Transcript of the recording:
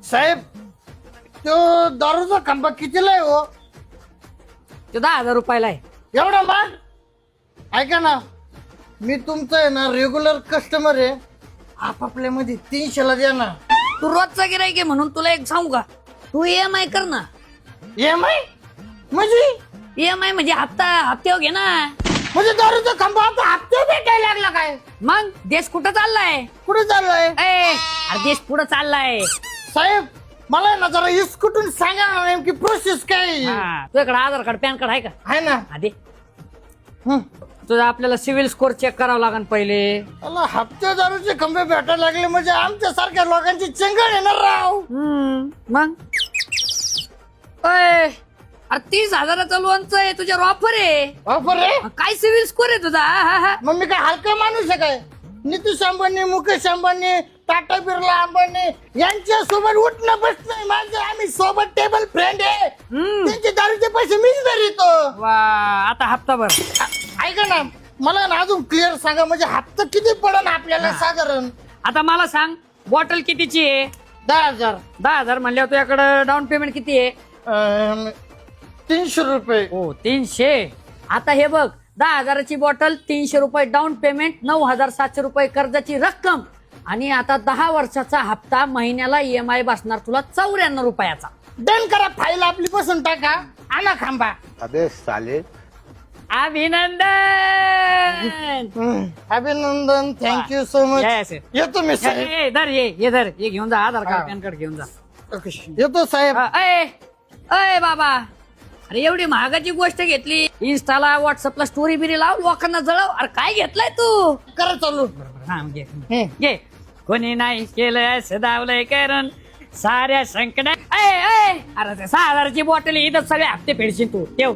साहेब तो दारूचा खांबा कितीला आहे हो? तो 10,000 रुपयाला आहे. एवढा महाग? ऐका ना, मी तुमचं आहे ना रेग्युलर कस्टमर आहे. आपापल्या मध्ये 300ला द्या ना. तू रोजचा गिराईक आहे म्हणून तुला एक सांगू का, तू EMI कर ना. EMI म्हणजे EMI म्हणजे हप्त्यावर घे ना. म्हणजे दारूचा खांबा आता हप्ते भेटायला लागला काय? मग देश कुठं चाललाय? कुठे चाललाय अरे देश पुढे चाललाय. साहेब? मला ना जरा इसकुटून सांगा ना नेमकी प्रोसेस काय आहे? तुझ्याकडे आधार कार्ड पॅन कार्ड आहे का? आहे ना. आधी तुझं आपल्याला सिव्हिल स्कोर चेक करावं लागेल पहिले. मला हप्ते दारूचे खंबे भेटायला लागले म्हणजे आमच्या सारख्या लोकांची चंगळ येणार राव. मग अरे 30,000चं लोनचं आहे तुझ्यावर ऑफर आहे. ऑफर आहे? काय सिव्हिल स्कोर आहे तुझा? मग मी काय हलका माणूस आहे काय? नितीश अंबानी, मुकेश अंबानी, टाटा बिर्ला अंबानी यांच्या सोबत उठणं बसणं माझं. आम्ही सोबत टेबल फ्रेंड आहे. त्यांचे दारूचे पैसे मीच धरतो. वा आता हप्ताभर. ऐका ना, मला ना अजून क्लिअर सांगा म्हणजे हप्ता किती पडन आपल्याला साधारण? आता मला सांग बॉटल कितीची आहे? 10,000. 10,000 म्हणल्यावर तुझ्याकडे डाऊन पेमेंट किती आहे? 300 रुपये. हो 300. आता हे बघ 10,000ची बॉटल, 300 रुपये डाऊन पेमेंट, 9,700 रुपये कर्जाची रक्कम आणि आता 10 वर्षाचा हप्ता, महिन्याला EMI बसणार तुला 94 रुपयाचा. डन करा, फाईल आपली पसंत टाका, आणा खांबा. अबे साले. अभिनंदन. अभिनंदन, थँक्यू सो मच. Yes. येतो मी साहेब. ये धर ये घेऊन जा आधार कार्ड पॅन कार्ड घेऊन जा. येतो साहेब. अय बाबा, अरे एवढी महागाची गोष्ट घेतली, इन्स्टाला व्हॉट्सअपला स्टोरी बिरी लाव, लोकांना जळव. अरे काय घेतलाय तू? करा चालू. घे. कोणी नाही केलं असं दावलंय कारण साऱ्या संकट. अरे 6,000ची बॉटल इथं सगळे हप्ते फेडशील तू. ठेव.